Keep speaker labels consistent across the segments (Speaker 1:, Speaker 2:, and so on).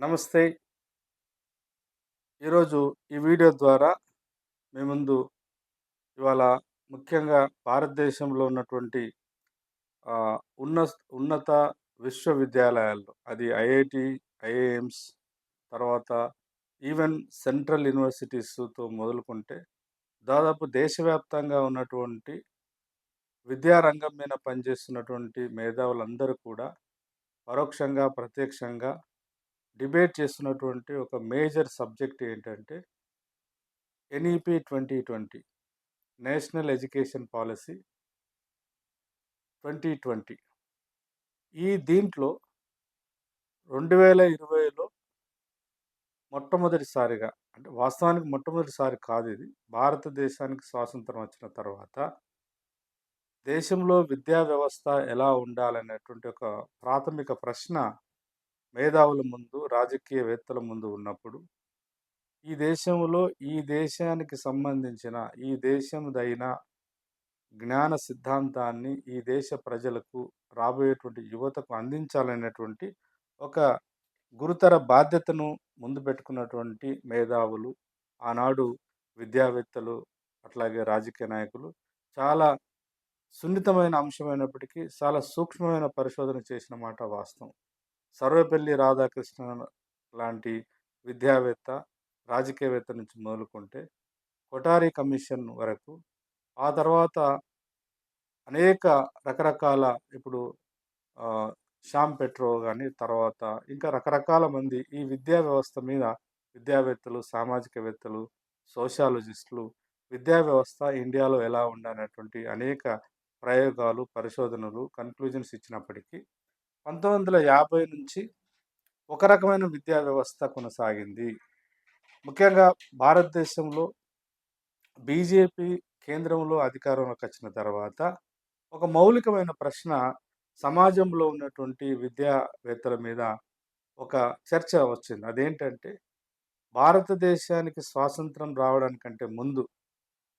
Speaker 1: నమస్తే. ఈరోజు ఈ వీడియో ద్వారా మీ ముందు ఇవాళ ముఖ్యంగా భారతదేశంలో ఉన్నటువంటి ఆహ్, ఉన్న ఉన్నత విశ్వవిద్యాలయాల్లో అది ఐఐటీ, ఐఐఎమ్స్ తర్వాత ఈవెన్ సెంట్రల్ యూనివర్సిటీస్‌తో మొదలుకుంటే దాదాపు దేశవ్యాప్తంగా ఉన్నటువంటి విద్యా రంగం మీద పనిచేస్తున్నటువంటి మేధావులందరూ కూడా పరోక్షంగా, ప్రత్యక్షంగా డిబేట్ చేస్తున్నటువంటి ఒక మేజర్ సబ్జెక్ట్ ఏంటంటే ఎన్ఈపీ 2020 నేషనల్ ఎడ్యుకేషన్ పాలిసీ 2020. దీంట్లో 2020లో మొట్టమొదటిసారిగా అంటే వాస్తవానికి మొట్టమొదటిసారి కాదిది. భారతదేశానికి స్వాతంత్రం వచ్చిన తర్వాత దేశంలో విద్యా వ్యవస్థ ఎలా ఉండాలనేటువంటి ఒక ప్రాథమిక ప్రశ్న మేధావుల ముందు, రాజకీయవేత్తల ముందు ఉన్నప్పుడు, ఈ దేశంలో ఈ దేశానికి సంబంధించిన ఈ దేశందైన జ్ఞాన సిద్ధాంతాన్ని ఈ దేశ ప్రజలకు, రాబోయేటువంటి యువతకు అందించాలనేటువంటి ఒక గురుతర బాధ్యతను ముందు పెట్టుకున్నటువంటి మేధావులు, ఆనాడు విద్యావేత్తలు, అట్లాగే రాజకీయ నాయకులు చాలా సున్నితమైన అంశమైనప్పటికీ చాలా సూక్ష్మమైన పరిశోధన చేసిన మాట వాస్తవం. సర్వేపల్లి రాధాకృష్ణన్ లాంటి విద్యావేత్త, రాజకీయవేత్త నుంచి మొదలుకుంటే, కొఠారి కమిషన్ వరకు, ఆ తర్వాత అనేక రకరకాల ఇప్పుడు ఆహ్, శ్యామ్ పెట్రో గాని, తర్వాత ఇంకా రకరకాల మంది ఈ విద్యా వ్యవస్థ మీద విద్యావేత్తలు, సామాజికవేత్తలు, సోషాలజిస్టులు విద్యా వ్యవస్థ ఇండియాలో ఎలా ఉందనేటువంటి అనేక ప్రయోగాలు, పరిశోధనలు, కన్క్లూజన్స్ ఇచ్చినప్పటికీ 1950 నుంచి ఒక రకమైన విద్యా వ్యవస్థ కొనసాగింది. ముఖ్యంగా భారతదేశంలో బీజేపీ కేంద్రంలో అధికారంలోకొచ్చిన తర్వాత ఒక మౌలికమైన ప్రశ్న సమాజంలో ఉన్నటువంటి విద్యావేత్తల మీద ఒక చర్చ వచ్చింది. అదేంటంటే, భారతదేశానికి స్వాతంత్రం రావడానికంటే ముందు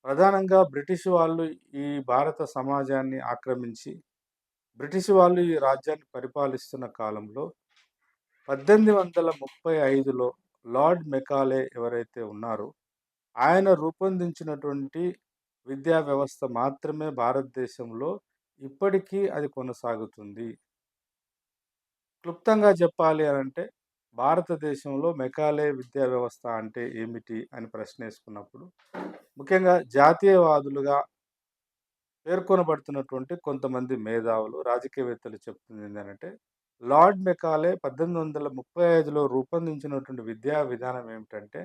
Speaker 1: ప్రధానంగా బ్రిటిష్ వాళ్ళు ఈ భారత సమాజాన్ని ఆక్రమించి, బ్రిటిష్ వాళ్ళు ఈ రాజ్యాన్ని పరిపాలిస్తున్న కాలంలో 1835లో లార్డ్ మెకాలే ఎవరైతే ఉన్నారో, ఆయన రూపొందించినటువంటి విద్యా వ్యవస్థ మాత్రమే భారతదేశంలో ఇప్పటికీ అది కొనసాగుతుంది. క్లుప్తంగా చెప్పాలి అనంటే, భారతదేశంలో మెకాలే విద్యా వ్యవస్థ అంటే ఏమిటి అని ప్రశ్నేసుకున్నప్పుడు, ముఖ్యంగా జాతీయవాదులుగా పేర్కొనబడుతున్నటువంటి కొంతమంది మేధావులు, రాజకీయవేత్తలు చెప్తుందేంటంటే, లార్డ్ మెకాలే 1835లో రూపొందించినటువంటి విద్యా విధానం ఏమిటంటే,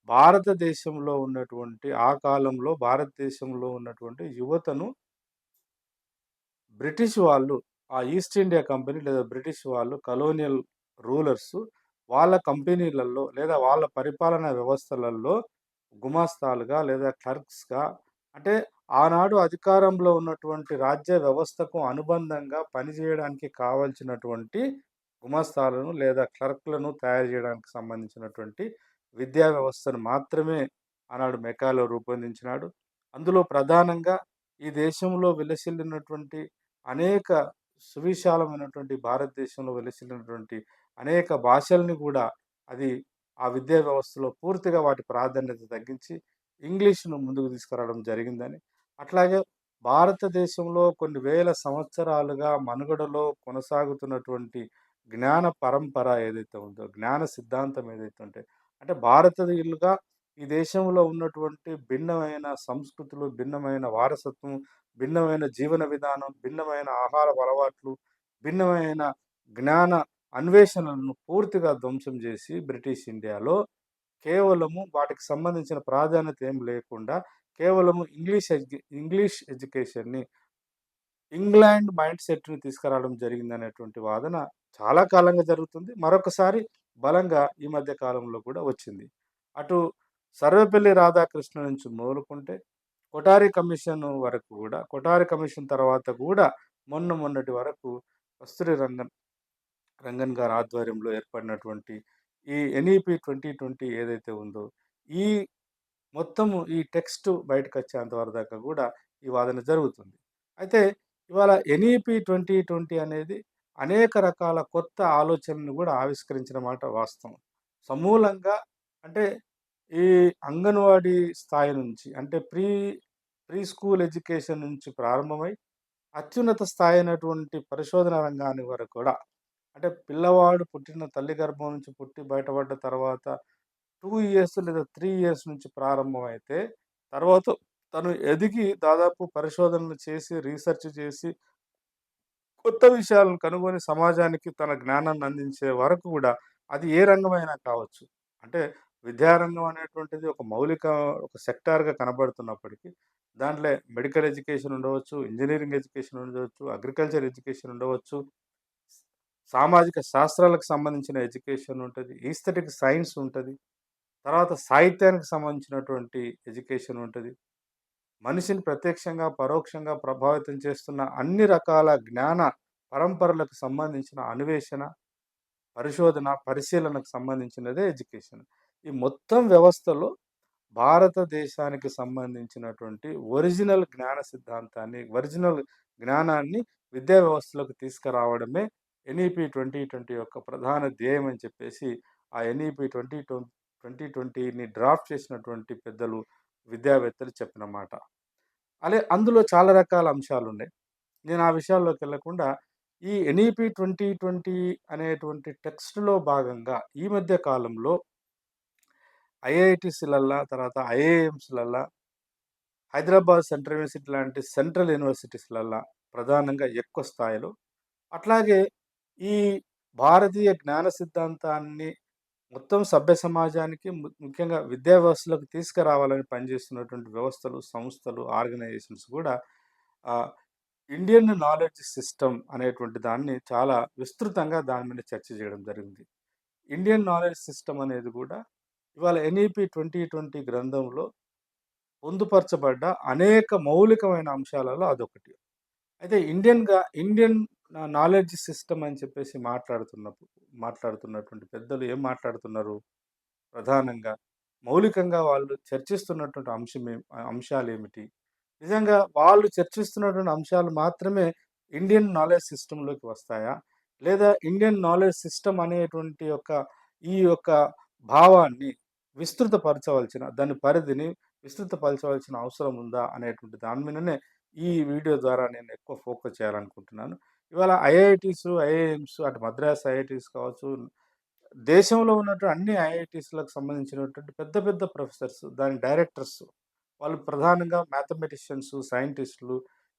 Speaker 1: భారతదేశంలో ఉన్నటువంటి ఆ కాలంలో భారతదేశంలో ఉన్నటువంటి యువతను బ్రిటిష్ వాళ్ళు, ఆ ఈస్ట్ ఇండియా కంపెనీ లేదా బ్రిటిష్ వాళ్ళు కలోనియల్ రూలర్సు వాళ్ళ కంపెనీలలో లేదా వాళ్ళ పరిపాలనా వ్యవస్థలలో గుమాస్తాలుగా లేదా క్లర్క్స్‌గా అంటే ఆనాడు అధికారంలో ఉన్నటువంటి రాజ్య వ్యవస్థకు అనుబంధంగా పనిజేయడానికి కావాల్సినటువంటి గుమాస్తాలను లేదా క్లర్క్‌లను తయారు జేయడానికి సంబంధించినటువంటి విద్యా వ్యవస్థను మాత్రమే ఆనాడు మెకాలే రూపొందించినాడు. అందులో ప్రధానంగా ఈ దేశంలో విలసిల్లినటువంటి అనేక సువిశాలమైనటువంటి భారతదేశంలో వెలసిల్లినటువంటి అనేక భాషల్ని గూడా అది ఆ విద్యా వ్యవస్థలో పూర్తిగా వాటి ప్రాధాన్యత తగ్గించి ఇంగ్లీష్‌ను ముందుకు తీసుకురావడం జరిగిందని, అట్లాగే భారతదేశంలో కొన్ని వేల సంవత్సరాలుగా మనుగడలో కొనసాగుతున్నటువంటి జ్ఞాన పరంపర ఏదైతే ఉందో, జ్ఞాన సిద్ధాంతం ఏదైతే ఉంటే, అంటే భారతీయులుగా ఈ దేశంలో ఉన్నటువంటి భిన్నమైన సంస్కృతులు, భిన్నమైన వారసత్వం, భిన్నమైన జీవన విధానం, భిన్నమైన ఆహారపు అలవాట్లు, భిన్నమైన జ్ఞాన అన్వేషణలను పూర్తిగా ధ్వంసం జేసి బ్రిటిష్ ఇండియాలో కేవలము వాటికి సంబంధించిన ప్రాధాన్యత ఏం లేకుండా కేవలము ఇంగ్లీష్ ఎడ్యుకేషన్‌ని, ఇంగ్లాండ్ మైండ్ సెట్‌ని తీసుకురావడం జరిగిందనేటువంటి వాదన చాలా కాలంగా జరుగుతుంది. మరొకసారి బలంగా ఈ మధ్య కాలంలో కూడా వచ్చింది. అటు సర్వేపల్లి రాధాకృష్ణ నుంచి మొదలుకుంటే, కొఠారి కమిషన్ వరకు గూడా, కొఠారి కమిషన్ తర్వాత గూడా మొన్నటి వరకు కస్తూరి రంగన్ గారి ఆధ్వర్యంలో ఏర్పడినటువంటి ఈ ఎన్ఈపీ 2020 ఏదైతే ఉందో, ఈ మొత్తము ఈ టెక్స్ట్ బయటకొచ్చేంత వరదాకా గూడా ఈ వాదన జరుగుతుంది. అయితే ఇవాళ ఎన్ఈపీ 2020 అనేది అనేక రకాల కొత్త ఆలోచనలు గూడా ఆవిష్కరించిన మాట వాస్తవం. సమూలంగా అంటే ఈ అంగన్వాడీ స్థాయి నుంచి అంటే ప్రీ స్కూల్ ఎడ్యుకేషన్ నుంచి ప్రారంభమై అత్యున్నత స్థాయి అయినటువంటి పరిశోధన రంగాని వరకు కూడా అంటే పిల్లవాడు పుట్టిన తల్లి గర్భం నుంచి పుట్టి బయటపడ్డ తర్వాత 2 ఇయర్స్ లేదా 3 ఇయర్స్ నుంచి ప్రారంభమైతే, తర్వాత తను ఎదిగి దాదాపు పరిశోధనలు చేసి, రీసెర్చ్ చేసి, కొత్త విషయాలను కనుగొని సమాజానికి తన జ్ఞానాన్ని అందించే వరకు గూడా అది ఏ రంగమైనా కావచ్చు. అంటే విద్యారంగం అనేటువంటిది ఒక మౌలిక ఒక సెక్టార్‌గా కనబడుతున్నప్పటికీ, దాంట్లో మెడికల్ ఎడ్యుకేషన్ ఉండవచ్చు, ఇంజినీరింగ్ ఎడ్యుకేషన్ ఉండవచ్చు, అగ్రికల్చర్ ఎడ్యుకేషన్ ఉండవచ్చు, సామాజిక శాస్త్రాలకు సంబంధించిన ఎడ్యుకేషన్ ఉంటది, ఈస్థెటిక్ సైన్స్ ఉంటది. తర్వాత సాహిత్యానికి సంబంధించినటువంటి ఎడ్యుకేషన్ ఉంటది. మనిషిని ప్రత్యక్షంగా, పరోక్షంగా ప్రభావితం చేస్తున్న అన్ని రకాల జ్ఞాన పరంపరలకు సంబంధించిన అన్వేషణ, పరిశోధన, పరిశీలనకు సంబంధించినదే ఎడ్యుకేషన్. ఈ మొత్తం వ్యవస్థలో భారతదేశానికి సంబంధించినటువంటి ఒరిజినల్ జ్ఞాన సిద్ధాంతాన్ని, ఒరిజినల్ జ్ఞానాన్ని విద్యా వ్యవస్థలోకి తీసుకురావడమే ఎన్‌ఈపీ 2020 యొక్క ప్రధాన ధ్యేయం అని చెప్పేసి, ఆ ఎన్‌ఈపీ 2020ని డ్రాఫ్ట్ చేసినటువంటి పెద్దలు, విద్యావేత్తలు చెప్పిన మాట. అందులో చాలా రకాల అంశాలున్నాయి. నేను ఆ విషయాల్లోకెళ్ళకుండా ఈ ఎన్‌ఈపీ 2020 అనేటువంటి టెక్స్ట్‌లో భాగంగా ఈ మధ్య కాలంలో ఐఐటీస్‌లల్లా, తర్వాత ఐఐఎమ్స్‌లల్లా, హైదరాబాద్ సెంట్రల్ యూనివర్సిటీ లాంటి సెంట్రల్ యూనివర్సిటీస్‌లల్లా ప్రధానంగా ఎక్కువ స్థాయిలో, అట్లాగే ఈ భారతీయ జ్ఞాన సిద్ధాంతాన్ని మొత్తం సభ్య సమాజానికి ముఖ్యంగా విద్యా వ్యవస్థలోకి తీసుకురావాలని పనిచేస్తున్నటువంటి వ్యవస్థలు, సంస్థలు, ఆర్గనైజేషన్స్ గూడా ఆహ్, ఇండియన్ నాలెడ్జ్ సిస్టమ్ అనేటువంటి దాన్ని చాలా విస్తృతంగా దాని మీద చర్చ చేయడం జరిగింది. ఇండియన్ నాలెడ్జ్ సిస్టమ్ అనేది గూడా ఇవాళ ఎన్‌ఈపీ 2020 గ్రంథంలో పొందుపరచబడ్డ అనేక మౌలికమైన అంశాలలో అదొకటి. అయితే ఇండియన్ నాలెడ్జ్ సిస్టమ్ అని చెప్పేసి మాట్లాడుతున్నటువంటి పెద్దలు ఏం మాట్లాడుతున్నారు? ప్రధానంగా, మౌలికంగా వాళ్ళు చర్చిస్తున్నటువంటి అంశాలేమిటి? నిజంగా వాళ్ళు చర్చిస్తున్నటువంటి అంశాలు మాత్రమే ఇండియన్ నాలెడ్జ్ సిస్టమ్‌లోకి వస్తాయా? లేదా ఇండియన్ నాలెడ్జ్ సిస్టమ్ అనేటువంటి ఈ యొక్క భావాన్ని దాని పరిధిని విస్తృతపరచవలసిన అవసరం ఉందా? అనేటువంటి దాని మీదనే ఈ వీడియో ద్వారా నేను ఎక్కువ ఫోకస్ చేయాలనుకుంటున్నాను. ఇవాళ ఐఐటీస్, ఐఐఎమ్స్ అటు మద్రాస్ ఐఐటీస్ కావచ్చు, దేశంలో ఉన్నటువంటి అన్ని ఐఐటీస్‌లకు సంబంధించినటువంటి పెద్ద పెద్ద ప్రొఫెసర్స్, దాని డైరెక్టర్స్ వాళ్ళు ప్రధానంగా మ్యాథమెటిషియన్స్, సైంటిస్టులు,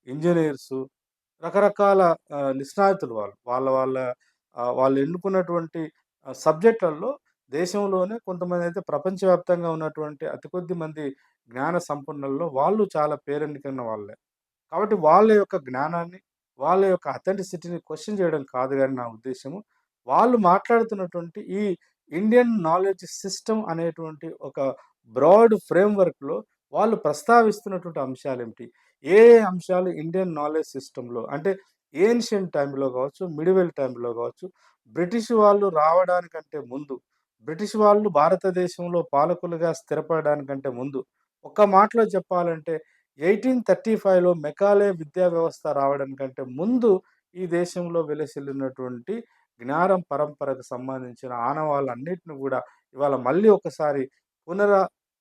Speaker 1: ఇంజినీర్సు రకరకాల నిష్ణాతులు వాళ్ళు. వాళ్ళు ఎన్నుకున్నటువంటి సబ్జెక్టులలో దేశంలోనే కొంతమందైతే ప్రపంచవ్యాప్తంగా ఉన్నటువంటి అతి కొద్ది మంది జ్ఞాన సంపన్నుల్లో వాళ్ళు చాలా పేరెన్నికన్న వాళ్ళే. కాబట్టి వాళ్ళ యొక్క జ్ఞానాన్ని, వాళ్ళ యొక్క అథెంటిసిటీని క్వెషన్ చేయడం కాదు గాని నా ఉద్దేశ్యము. వాళ్ళు మాట్లాడుతున్నటువంటి ఈ ఇండియన్ నాలెడ్జ్ సిస్టమ్ అనేటువంటి ఒక బ్రాడ్ ఫ్రేమ్‌వర్క్‌లో వాళ్ళు ప్రస్తావిస్తున్నటువంటి అంశాలేమిటి? ఏ ఏ అంశాలు ఇండియన్ నాలెడ్జ్ సిస్టమ్‌లో అంటే ఏన్షియంట్ టైమ్‌లో గావచ్చు, మిడివల్ టైమ్‌లో గావచ్చు, బ్రిటిష్ వాళ్ళు రావడానికంటే ముందు, బ్రిటిష్ వాళ్ళు భారతదేశంలో పాలకులుగా స్థిరపడడానికంటే ముందు, ఒక్క మాటలో చెప్పాలంటే 1835లో మెకాలే విద్యా వ్యవస్థ రావడం కంటే ముందు ఈ దేశంలో వెలసిల్లినటువంటి జ్ఞానం పరంపరకు సంబంధించిన ఆనవాళ్ళన్నిటిని గూడా ఇవాళ మళ్ళీ ఒకసారి పునర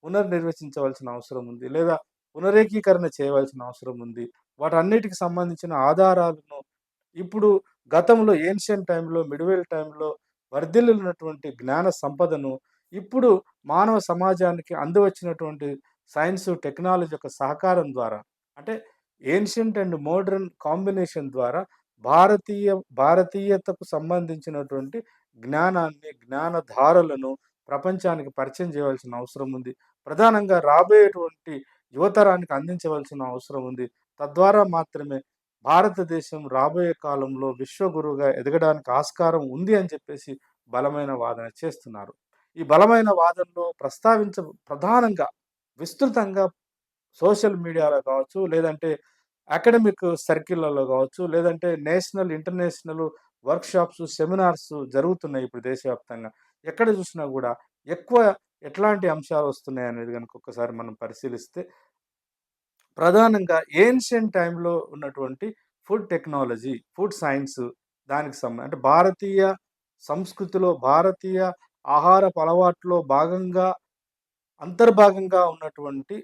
Speaker 1: పునర్నిర్వచించవలసిన అవసరం ఉంది. లేదా పునరేకీకరణ చేయవలసిన అవసరం ఉంది. వాటన్నిటికి సంబంధించిన ఆధారాలను ఇప్పుడు గతంలో ఏన్షియంట్ టైమ్‌లో, మిడివల్ టైమ్‌లో వర్ధిల్లినటువంటి జ్ఞాన సంపదను ఇప్పుడు మానవ సమాజానికి అందివచ్చినటువంటి సైన్స్, టెక్నాలజీ యొక్క సహకారం ద్వారా అంటే ఏన్షియంట్ అండ్ మోడర్న్ కాంబినేషన్ ద్వారా భారతీయ భారతీయతకు సంబంధించినటువంటి జ్ఞానాన్ని, జ్ఞానధారలను ప్రపంచానికి పరిచయం చేయవలసిన అవసరం ఉంది. ప్రధానంగా రాబోయేటువంటి యువతరానికి అందించవలసిన అవసరం ఉంది. తద్వారా మాత్రమే భారతదేశం రాబోయే కాలంలో విశ్వగురువుగా ఎదగడానికి ఆస్కారం ఉంది అని చెప్పేసి బలమైన వాదన చేస్తున్నారు. ఈ బలమైన వాదనలో ప్రధానంగా విస్తృతంగా సోషల్ మీడియాలో కావచ్చు, లేదంటే అకాడమిక్ సర్కిల్‌లలో కావచ్చు, లేదంటే నేషనల్, ఇంటర్నేషనల్ వర్క్‌షాప్స్, సెమినార్స్ జరుగుతున్నాయి ఇప్పుడు దేశవ్యాప్తంగా. ఎక్కడ చూసినా గూడా ఎక్కువ ఎట్లాంటి అంశాలొస్తున్నాయనేది గనుక ఒక్కసారి మనం పరిశీలిస్తే ప్రధానంగా ఏన్షియంట్ టైమ్‌లో ఉన్నటువంటి ఫుడ్ టెక్నాలజీ, ఫుడ్ సైన్స్, దానికి అంటే భారతీయ సంస్కృతిలో, భారతీయ ఆహారపు అలవాట్లో భాగంగా, అంతర్భాగంగా ఉన్నటువంటి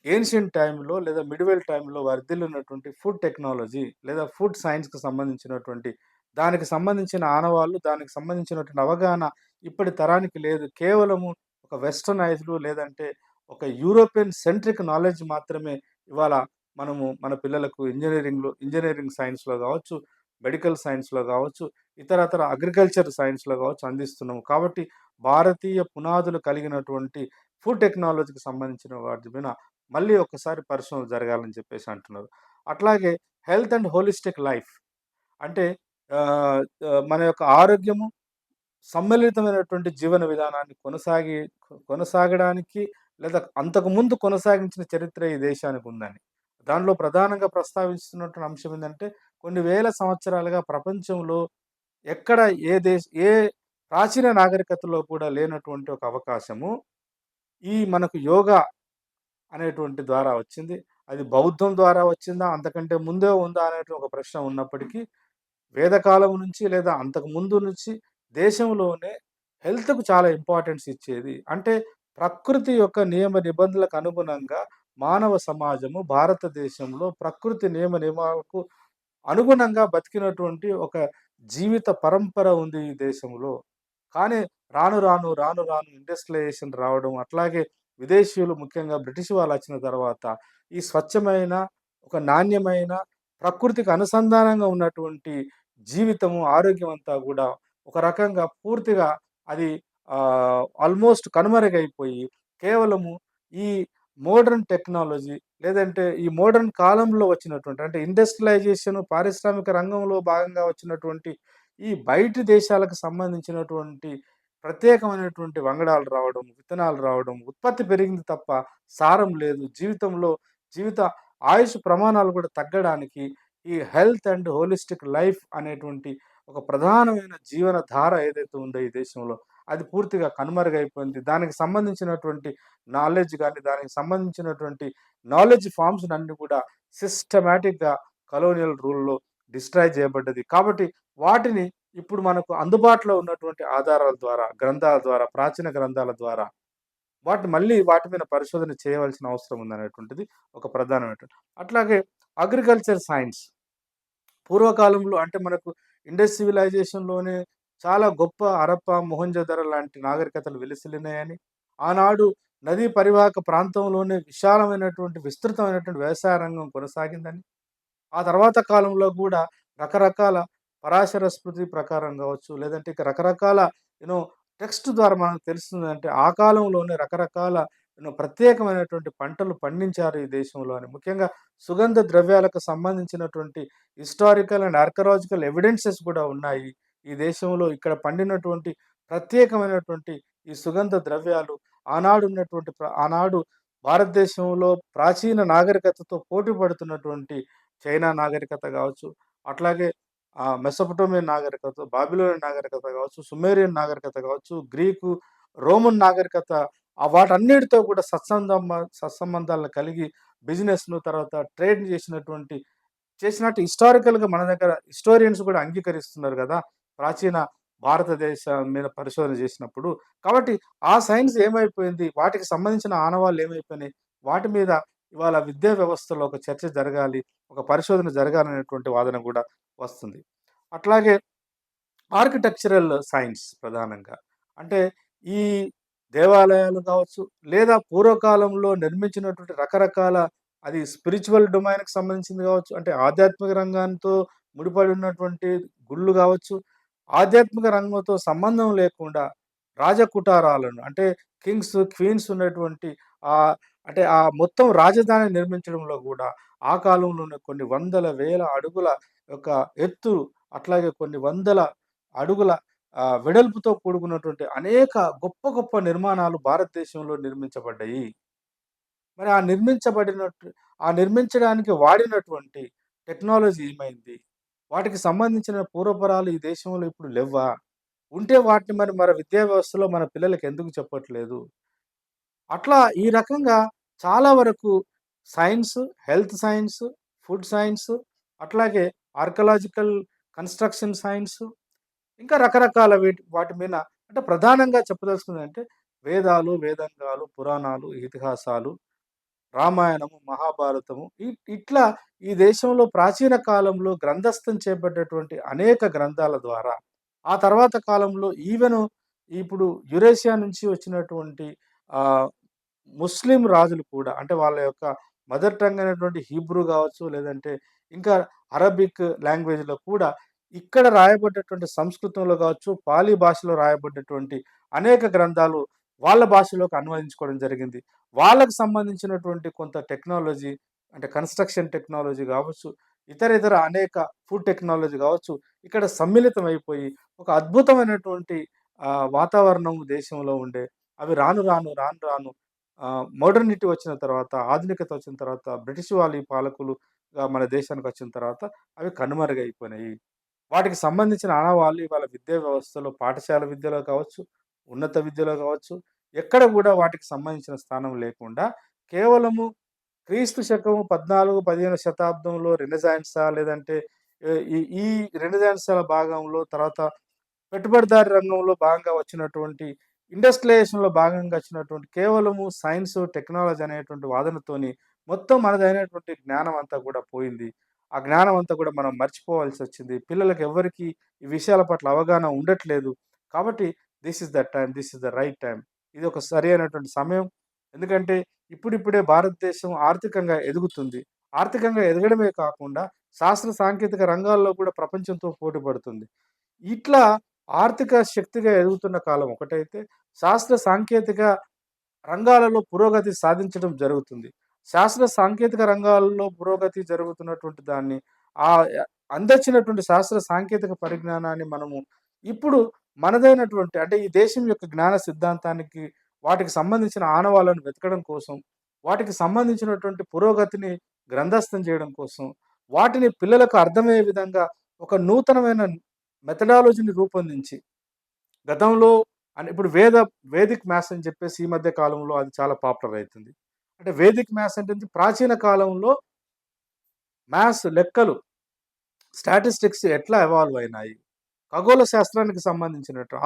Speaker 1: ఏన్షియంట్ టైమ్‌లో లేదా మిడివల్ టైమ్‌లో వర్ధిల్లున్నటువంటి ఫుడ్ టెక్నాలజీ లేదా ఫుడ్ సైన్స్‌కి సంబంధించినటువంటి దానికి సంబంధించిన ఆనవాళ్ళు, దానికి సంబంధించినటువంటి అవగాహన ఇప్పటి తరానికి లేదు. కేవలము ఒక వెస్టర్నైజ్డ్ లేదంటే ఒక యూరోపియన్ సెంట్రిక్ నాలెడ్జ్ మాత్రమే ఇవాళ మనము మన పిల్లలకు ఇంజినీరింగ్ సైన్స్‌లో గావచ్చు, మెడికల్ సైన్స్‌లో గావచ్చు, ఇతరతర అగ్రికల్చర్ సైన్స్‌లో గావచ్చు అందిస్తున్నాము. కాబట్టి భారతీయ పునాదులు కలిగినటువంటి ఫుడ్ టెక్నాలజీకి సంబంధించిన వాటి మీద మళ్ళీ ఒక్కసారి పరిశోధన జరగాలని చెప్పేసి అంటున్నారు. అట్లాగే హెల్త్ అండ్ హోలిస్టిక్ లైఫ్ అంటే ఆహ్, మన యొక్క ఆరోగ్యము, సమ్మిళితమైనటువంటి జీవన విధానాన్ని కొనసాగడానికి లేదా అంతకుముందు కొనసాగించిన చరిత్ర ఈ దేశానికి ఉందని. దానిలో ప్రధానంగా ప్రస్తావిస్తున్నటువంటి అంశం ఏందంటే, కొన్ని వేల సంవత్సరాలుగా ప్రపంచంలో ఎక్కడ ఏ ప్రాచీన నాగరికతలో కూడా లేనటువంటి ఒక అవకాశము, ఈ మనకు యోగా అనేటువంటి ద్వారా వచ్చింది. అది బౌద్ధం ద్వారా వచ్చిందా? అంతకంటే ముందే ఉందా? అనేటి ఒక ప్రశ్న ఉన్నప్పటికీ, వేదకాలం నుంచి లేదా అంతకు ముందు నుంచి దేశంలోనే హెల్త్‌కు చాలా ఇంపార్టెన్స్ ఇచ్చేది. అంటే ప్రకృతి యొక్క నియమ నిబంధనలకు అనుగుణంగా మానవ సమాజము భారతదేశంలో ప్రకృతి నియమ నియమాలకు అనుగుణంగా బతికినటువంటి ఒక జీవిత పరంపర ఉంది ఈ దేశంలో. కానీ రాను రాను ఇండస్ట్రియలైజేషన్ రావడం, అట్లాగే విదేశీయులు ముఖ్యంగా బ్రిటిష్ వాళ్ళొచ్చిన తర్వాత ఈ స్వచ్ఛమైన, ఒక నాణ్యమైన, ప్రకృతికి అనుసంధానంగా ఉన్నటువంటి జీవితము, ఆరోగ్యం అంతా గూడా ఒక రకంగా పూర్తిగా అది ఆల్‌మోస్ట్ కనుమరుగైపోయి కేవలము ఈ మోడర్న్ టెక్నాలజీ లేదంటే ఈ మోడర్న్ కాలంలో వచ్చినటువంటి అంటే ఇండస్ట్రియలైజేషన్ పారిశ్రామిక రంగంలో భాగంగా వచ్చినటువంటి ఈ బయటి దేశాలకు సంబంధించినటువంటి ప్రత్యేకమైనటువంటి వంగడాలు రావడం, విత్తనాలు రావడం, ఉత్పత్తి పెరిగింది తప్ప సారం లేదు. జీవిత ఆయుష్ ప్రమాణాలు కూడా తగ్గడానికి ఈ హెల్త్ అండ్ హోలిస్టిక్ లైఫ్ అనేటువంటి ఒక ప్రధానమైన జీవన ధార ఏదైతే ఉందో ఈ దేశంలో, అది పూర్తిగా కనుమరుగైపోయింది. దానికి సంబంధించినటువంటి నాలెడ్జ్ గాని, దానికి సంబంధించినటువంటి నాలెడ్జ్ ఫార్మ్స్‌నన్నీ కూడా సిస్టమాటిక్‌గా కలోనియల్ రూల్‌లో డిస్ట్రాయ్ చేయబడ్డది. కాబట్టి వాటిని ఇప్పుడు మనకు అందుబాటులో ఉన్నటువంటి ఆధారాల ద్వారా, గ్రంథాల ద్వారా, ప్రాచీన గ్రంథాల ద్వారా వాటి మీద పరిశోధన చేయవలసిన అవసరం ఉందనేటువంటిది ఒక ప్రధానమైనటువంటి. అట్లాగే అగ్రికల్చర్ సైన్స్ పూర్వకాలంలో అంటే మనకు ఇండస్ సివిలైజేషన్‌లోనే చాలా గొప్ప హరప్ప, మొహంజోదరో లాంటి నాగరికతలు విలసిల్లినాయని, ఆనాడు నదీ పరివాహక ప్రాంతంలోనే విశాలమైనటువంటి, విస్తృతమైనటువంటి వ్యవసాయ రంగం కొనసాగిందని, ఆ తర్వాత కాలంలో గూడా రకరకాల పరాశర స్మృతి ప్రకారం గావచ్చు, లేదంటే ఇక రకరకాల యూ నో టెక్స్ట్ ద్వారా మనకు తెలుస్తుందంటే, ఆ కాలంలోనే రకరకాల ప్రత్యేకమైనటువంటి పంటలు పండించారు ఈ దేశంలో అని. ముఖ్యంగా సుగంధ ద్రవ్యాలకు సంబంధించినటువంటి హిస్టారికల్ అండ్ ఆర్కరాలజికల్ ఎవిడెన్సెస్ కూడా ఉన్నాయి. ఈ దేశంలో ఇక్కడ పండినటువంటి ప్రత్యేకమైనటువంటి ఈ సుగంధ ద్రవ్యాలు ఆనాడు భారతదేశంలో ప్రాచీన నాగరికతతో పోటీ పడుతున్నటువంటి చైనా నాగరికత గావచ్చు, అట్లాగే మెసొపొటేమియన్ నాగరికత, బాబిలోనియన్ నాగరికత గావచ్చు, సుమేరియన్ నాగరికత గావచ్చు, గ్రీకు, రోమన్ నాగరికత వాటన్నిటితో కూడా సత్సంబంధాలను కలిగి బిజినెస్‌ను తర్వాత ట్రేడ్ చేసినట్టు హిస్టారికల్‌గా మన దగ్గర హిస్టోరియన్స్ కూడా అంగీకరిస్తున్నారు గదా! ప్రాచీన భారతదేశం మీద పరిశోధన చేసినప్పుడు. కాబట్టి ఆ సైన్స్ ఏమైపోయింది? వాటికి సంబంధించిన ఆనవాళ్ళు ఏమైపోయినాయి? వాటి మీద ఇవాళ విద్యా వ్యవస్థలో ఒక చర్చ జరగాలి. ఒక పరిశోధన జరగాలనేటువంటి వాదన గూడా వస్తుంది. అట్లాగే ఆర్కిటెక్చరల్ సైన్స్ ప్రధానంగా. అంటే ఈ దేవాలయాలు కావచ్చు, లేదా పూర్వకాలంలో నిర్మించినటువంటి రకరకాల అది స్పిరిచ్యువల్ డొమైన్‌కి సంబంధించింది కావచ్చు, అంటే ఆధ్యాత్మిక రంగంతో ముడిపడి ఉన్నటువంటి గుళ్ళు కావచ్చు, ఆధ్యాత్మిక రంగంతో సంబంధం లేకుండా రాజకుటారాలను అంటే కింగ్స్, క్వీన్స్ ఉన్నటువంటి అంటే ఆ మొత్తం రాజధాని నిర్మించడంలో గూడా ఆ కాలంలోనే కొన్ని వందల, వేల అడుగుల యొక్క ఎత్తు, అట్లాగే కొన్ని వందల అడుగుల వెడల్పుతో కూడుకున్నటువంటి అనేక గొప్ప గొప్ప నిర్మాణాలు భారతదేశంలో నిర్మించబడ్డాయి. మరి ఆ నిర్మించడానికి వాడినటువంటి టెక్నాలజీ ఏమైంది? వాటికి సంబంధించిన పూర్వపరాలు ఈ దేశంలో ఇప్పుడు లెవ్వా? ఉంటే వాటిని మన విద్యా వ్యవస్థలో మన పిల్లలకి ఎందుకు చెప్పట్లేదు? అట్లా ఈ రకంగా చాలా వరకు science, health science, food science, అట్లాగే ఆర్కలాజికల్ కన్‌స్ట్రక్షన్ సైన్సు, ఇంకా రకరకాల వాటి మీద అంటే ప్రధానంగా చెప్పదలుచుకుందంటే వేదాలు, వేదాంగాలు, పురాణాలు, ఇతిహాసాలు, రామాయణము, మహాభారతము ఇట్లా ఈ దేశంలో ప్రాచీన కాలంలో గ్రంథస్థం చేయబడ్డటువంటి అనేక గ్రంథాల ద్వారా, ఆ తర్వాత కాలంలో ఈవెను ఇప్పుడు యురేషియా నుంచి వచ్చినటువంటి ఆహ్, ముస్లిం రాజులు కూడా అంటే వాళ్ళ యొక్క మదర్ టంగ్ అయినటువంటి హీబ్రూ గావచ్చు, లేదంటే ఇంకా అరబిక్ లాంగ్వేజ్‌లో కూడా ఇక్కడ రాయబడ్డటువంటి సంస్కృతంలో గావచ్చు, పాలీ భాషలో రాయబడ్డటువంటి అనేక గ్రంథాలు వాళ్ళ భాషలోకి అన్వయించుకోవడం జరిగింది. వాళ్ళకి సంబంధించినటువంటి కొంత టెక్నాలజీ అంటే కన్‌స్ట్రక్షన్ టెక్నాలజీ గావచ్చు, ఇతర అనేక ఫుడ్ టెక్నాలజీ గావచ్చు, ఇక్కడ సమ్మిళితమైపోయి ఒక అద్భుతమైనటువంటి వాతావరణం దేశంలో ఉండే అవి రాను రాను మోడర్నిటీ వచ్చిన తర్వాత, ఆధునికత వచ్చిన తర్వాత, బ్రిటిష్ వాళ్ళు ఈ పాలకులుగా మన దేశానికొచ్చిన తర్వాత అవి కనుమరుగైపోయినాయి. వాటికి సంబంధించిన ఆనవాళ్ళు ఇవాళ విద్యా వ్యవస్థలో పాఠశాల విద్యలో కావచ్చు, ఉన్నత విద్యలో కావచ్చు, ఎక్కడ గూడా వాటికి సంబంధించిన స్థానం లేకుండా కేవలము క్రీస్తు శకము 14, 15 శతాబ్దంలో రెనెసాన్సా లేదంటే ఈ రెనెసాన్స్‌ల భాగంలో తర్వాత పెట్టుబడిదారీ రంగంలో భాగంగా వచ్చినటువంటి ఇండస్ట్రియలైజేషన్‌లో భాగంగా వచ్చినటువంటి కేవలము సైన్స్, టెక్నాలజీ అనేటువంటి వాదనతోని మొత్తం మనదైనటువంటి జ్ఞానం అంతా కూడా పోయింది. ఆ జ్ఞానం అంతా కూడా మనం మర్చిపోవాల్సొచ్చింది. పిల్లలకి ఎవ్వరికీ ఈ విషయాల పట్ల అవగాహన ఉండట్లేదు. కాబట్టి this is the time. This is the right time. ఇది ఒక సరైనటువంటి సమయం. ఎందుకంటే ఇప్పుడిప్పుడే భారతదేశం ఆర్థికంగా ఎదుగుతుంది. ఆర్థికంగా ఎదగడమే కాకుండా శాస్త్ర సాంకేతిక రంగాల్లో కూడా ప్రపంచంతో పోటీ పడుతుంది. ఇట్లా ఆర్థిక శక్తిగా ఎదుగుతున్న కాలం ఒకటైతే, శాస్త్ర సాంకేతిక రంగాలలో పురోగతి సాధించడం జరుగుతుంది. శాస్త్ర సాంకేతిక రంగాల్లో పురోగతి జరుగుతున్నటువంటి దాన్ని య అందచ్చినటువంటి శాస్త్ర సాంకేతిక పరిజ్ఞానాన్ని మనము ఇప్పుడు మనదైనటువంటి అంటే ఈ దేశం యొక్క జ్ఞాన సిద్ధాంతానికి వాటికి సంబంధించిన ఆనవాళ్ళను వెతకడం కోసం, వాటికి సంబంధించినటువంటి పురోగతిని గ్రంథస్థం చేయడం కోసం, వాటిని పిల్లలకు అర్థమయ్యే విధంగా ఒక నూతనమైన మెథడాలజీని రూపొందించి గతంలో ఇప్పుడు వేదిక్ మ్యాథ్స్ అని చెప్పేసి ఈ మధ్య కాలంలో అది చాలా పాపులర్ అయితుంది. అంటే వేదిక్ మ్యాథ్స్ అంటే ప్రాచీన కాలంలో లెక్కలు, స్టాటిస్టిక్స్ ఎట్లా ఎవాల్వ్ అయినాయి? ఖగోళ శాస్త్రానికి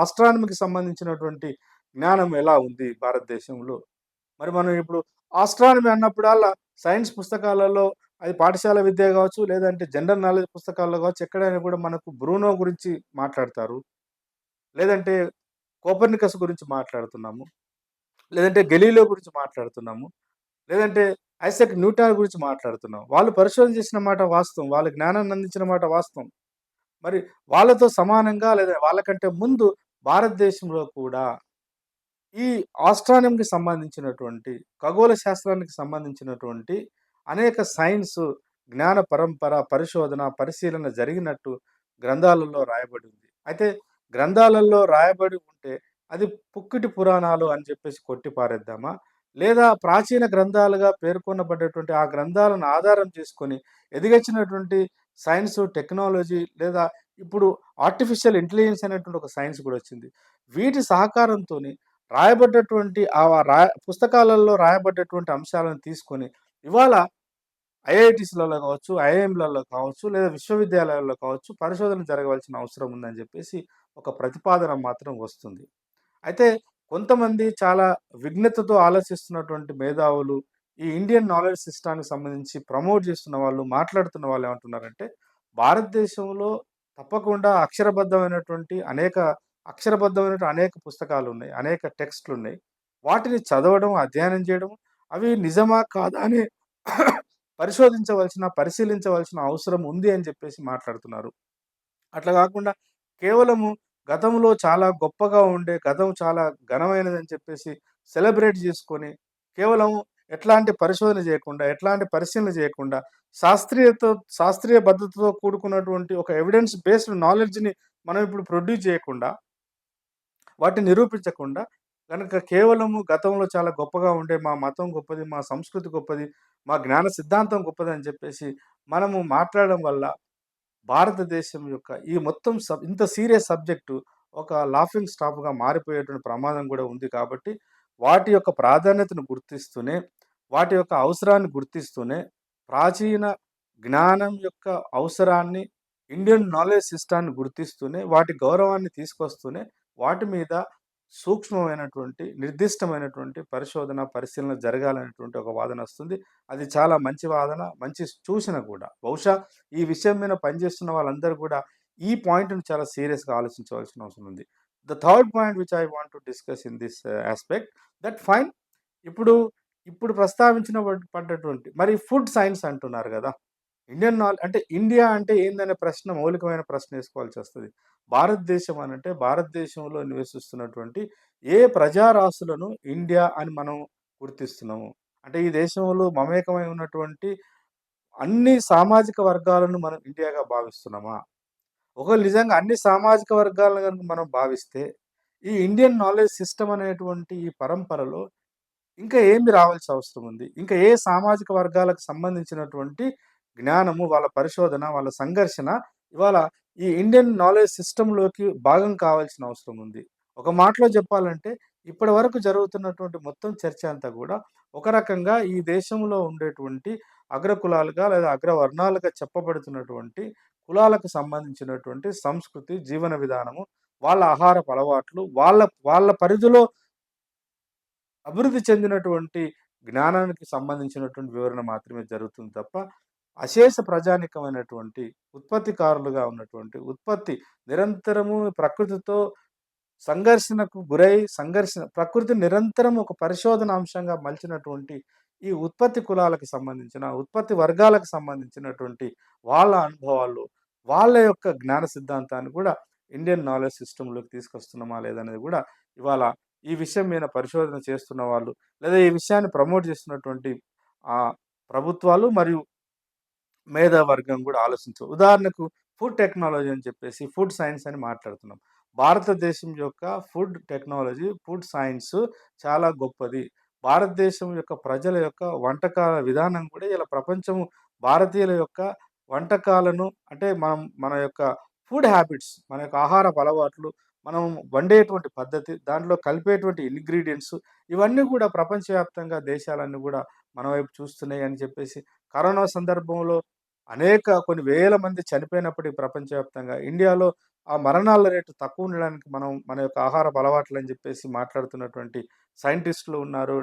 Speaker 1: ఆస్ట్రానమీకి సంబంధించినటువంటి జ్ఞానం ఎలా ఉంది భారతదేశంలో? మరి మనం ఇప్పుడు ఆస్ట్రానమీ అన్నప్పుడల్లా సైన్స్ పుస్తకాలలో అది పాఠశాల విద్య గావచ్చు, లేదంటే జనరల్ నాలెడ్జ్ పుస్తకాల్లో గావచ్చు, ఎక్కడైనా కూడా మనకు బ్రూనో గురించి మాట్లాడతారు. లేదంటే కోపర్నికస్ గురించి మాట్లాడుతున్నాము. లేదంటే గెలీలియో గురించి మాట్లాడుతున్నాము. లేదంటే ఐసాక్ న్యూటన్ గురించి మాట్లాడుతున్నాం. వాళ్ళు పరిశోధన చేసిన మాట వాస్తవం. వాళ్ళ జ్ఞానాన్ని అందించిన మాట వాస్తవం. మరి వాళ్ళతో సమానంగా లేదా వాళ్ళకంటే ముందు భారతదేశంలో కూడా ఈ ఆస్ట్రానమీకి సంబంధించినటువంటి, ఖగోళ శాస్త్రానికి సంబంధించినటువంటి అనేక సైన్స్, జ్ఞాన పరంపర, పరిశోధన, పరిశీలన జరిగినట్టు గ్రంథాలలో రాయబడి ఉంది. అయితే గ్రంథాలలో రాయబడి ఉంటే అది పుక్కిటి పురాణాలు అని చెప్పేసి కొట్టి పారేద్దామా? లేదా ప్రాచీన గ్రంథాలుగా పేర్కొనబడ్డటువంటి ఆ గ్రంథాలను ఆధారం చేసుకొని ఎదిగొచ్చినటువంటి సైన్స్, టెక్నాలజీ లేదా ఇప్పుడు ఆర్టిఫిషియల్ ఇంటెలిజెన్స్ అనేటువంటి ఒక సైన్స్ కూడా వచ్చింది. వీటి సహకారంతోని రాయబడ్డటువంటి పుస్తకాలలో రాయబడ్డటువంటి అంశాలను తీసుకొని, ఇవాళ ఐఐటీస్‌లలో కావచ్చు, ఐఐఎంలలో కావచ్చు, లేదా విశ్వవిద్యాలయాల్లో కావచ్చు, పరిశోధన జరగవలసిన అవసరం ఉందని జెప్పేసి ఒక ప్రతిపాదన మాత్రం వస్తుంది. అయితే కొంతమంది చాలా విఘ్నతతో ఆలోచిస్తున్నటువంటి మేధావులు, ఈ ఇండియన్ నాలెడ్జ్ సిస్టమ్‌కి సంబంధించి ప్రమోట్ చేస్తున్న వాళ్ళు, మాట్లాడుతున్న వాళ్ళు ఏమంటున్నారంటే, భారతదేశంలో తప్పకుండా అక్షరబద్ధమైనటువంటి అనేక పుస్తకాలున్నాయి. అనేక టెక్స్ట్‌లున్నాయి. వాటిని చదవడం, అధ్యయనం చేయడం, అవి నిజమా? కాదా? అని పరిశీలించవలసిన అవసరం ఉంది అని చెప్పేసి మాట్లాడుతున్నారు. అట్లా గాకుండా కేవలము గతంలో చాలా గొప్పగా ఉండే, గతం చాలా ఘనమైనదని చెప్పేసి సెలబ్రేట్ జేసుకొని, కేవలం ఎట్లాంటి పరిశోధన జేయకుండా, ఎట్లాంటి పరిశీలన జేయకుండా, శాస్త్రీయ పద్ధతితో కూడుకున్నటువంటి ఒక ఎవిడెన్స్ బేస్డ్ నాలెడ్జ్‌ని మనం ఇప్పుడు ప్రొడ్యూస్ జేయకుండా, వాటిని నిరూపించకుండా, గనక కేవలము గతంలో చాలా గొప్పగా ఉండే మా మతం గొప్పది, మా సంస్కృతి గొప్పది, మా జ్ఞాన సిద్ధాంతం గొప్పదని జెప్పేసి మనము మాట్లాడడం వల్ల భారతదేశం యొక్క ఈ మొత్తం ఇంత సీరియస్ సబ్జెక్టు ఒక లాఫింగ్ స్టాక్‌గా మారిపోయేటువంటి ప్రమాదం గూడా ఉంది కాబట్టి, వాటి యొక్క ప్రాధాన్యతను గుర్తిస్తూనే, వాటి యొక్క అవసరాన్ని గుర్తిస్తూనే, ప్రాచీన జ్ఞానం యొక్క అవసరాన్ని ఇండియన్ నాలెడ్జ్ సిస్టాన్ని గుర్తిస్తూనే, వాటి గౌరవాన్ని తీసుకొస్తూనే, వాటి మీద సూక్ష్మమైనటువంటి, నిర్దిష్టమైనటువంటి పరిశోధన, పరిశీలన జరగాలనేటువంటి ఒక వాదనొస్తుంది. అది చాలా మంచి వాదన, మంచి సూచన కూడా. బహుశా ఈ విషయం మీద పనిచేస్తున్న వాళ్ళందరూ కూడా ఈ పాయింట్‌ని చాలా సీరియస్‌గా ఆలోచించవలసిన అవసరం ఉంది. The third point which I want to discuss in this aspect that fine ఇప్పుడు, ఇప్పుడు ప్రస్తావించిన పడ్డటువంటి మరి ఫుడ్ సైన్స్ అంటున్నారు గదా! అంటే ఇండియా అంటే ఏందనే ప్రశ్న మౌలికమైన ప్రశ్న ఏసుకోవాల్సొస్తది. భారతదేశం అనంటే భారతదేశంలో నివసిస్తున్నటువంటి ఏ ప్రజారాశులను ఇండియా అని మనం గుర్తిస్తున్నాము. అంటే ఈ దేశంలో మమేకమై ఉన్నటువంటి అన్ని సామాజిక వర్గాలను మనం ఇండియాగా భావిస్తున్నామా? ఒకవేళ నిజంగా అన్ని సామాజిక వర్గాలను గనుక మనం భావిస్తే, ఈ ఇండియన్ నాలెడ్జ్ సిస్టమ్ అనేటువంటి ఈ పరంపరలో ఇంకా ఏమి రావాల్సిన అవసరం ఉంది? ఇంకా ఏ సామాజిక వర్గాలకు సంబంధించినటువంటి జ్ఞానము, వాళ్ళ పరిశోధన, వాళ్ళ సంఘర్షణ ఇవాళ ఈ ఇండియన్ నాలెడ్జ్ సిస్టమ్‌లోకి భాగం కావాల్సిన అవసరం ఉంది. ఒక మాటలో చెప్పాలంటే ఇప్పటి వరకు జరుగుతున్నటువంటి మొత్తం చర్చ అంతా గూడా ఒక రకంగా ఈ దేశంలో ఉండేటువంటి అగ్రకులాలుగా లేదా అగ్రవర్ణాలుగా చెప్పబడుతున్నటువంటి కులాలకు సంబంధించినటువంటి సంస్కృతి, జీవన విధానము, వాళ్ళ ఆహారపు అలవాట్లు, వాళ్ళ వాళ్ళ పరిధిలో అభివృద్ధి చెందినటువంటి జ్ఞానానికి సంబంధించినటువంటి వివరణ మాత్రమే జరుగుతుంది తప్ప, అశేష ప్రజానీకమైనటువంటి ఉత్పత్తికారులుగా ఉన్నటువంటి నిరంతరము ప్రకృతితో సంఘర్షణకు గురై ప్రకృతి నిరంతరం ఒక పరిశోధన అంశంగా మలిచినటువంటి ఈ ఉత్పత్తి కులాలకు సంబంధించిన, ఉత్పత్తి వర్గాలకు సంబంధించినటువంటి వాళ్ళ అనుభవాలు, వాళ్ళ యొక్క జ్ఞాన సిద్ధాంతాన్ని కూడా ఇండియన్ నాలెడ్జ్ సిస్టమ్‌లోకి తీసుకొస్తున్నామా లేదనేది గూడా ఇవాళ ఈ విషయం మీద పరిశోధన చేస్తున్న వాళ్ళు, లేదా ఈ విషయాన్ని ప్రమోట్ చేస్తున్నటువంటి ప్రభుత్వాలు మరియు మేధావర్గం గూడా ఉదాహరణకు ఫుడ్ టెక్నాలజీ అని చెప్పేసి ఫుడ్ సైన్స్ అని మాట్లాడుతున్నాం. భారతదేశం యొక్క ఫుడ్ టెక్నాలజీ, ఫుడ్ సైన్స్ చాలా గొప్పది. భారతదేశం యొక్క ప్రజల యొక్క వంటకాల విధానం కూడా ఇలా ప్రపంచం భారతీయుల యొక్క వంటకాలను అంటే మన యొక్క ఫుడ్ హ్యాబిట్స్, మన యొక్క ఆహారపు అలవాట్లు, మనం వండేటువంటి పద్ధతి, దాంట్లో కలిపేటువంటి ఇంగ్రీడియెంట్స్ ఇవన్నీ కూడా ప్రపంచవ్యాప్తంగా దేశాలన్నీ గూడా మన వైపు చూస్తున్నాయి అని చెప్పేసి కరోనా సందర్భంలో కొన్ని వేల మంది చనిపోయినప్పటికీ ప్రపంచవ్యాప్తంగా ఇండియాలో ఆ మరణాల రేటు తక్కువ ఉండడానికి మనం మన యొక్క ఆహారపు అలవాట్లని జెప్పేసి మాట్లాడుతున్నటువంటి సైంటిస్టులు ఉన్నారు.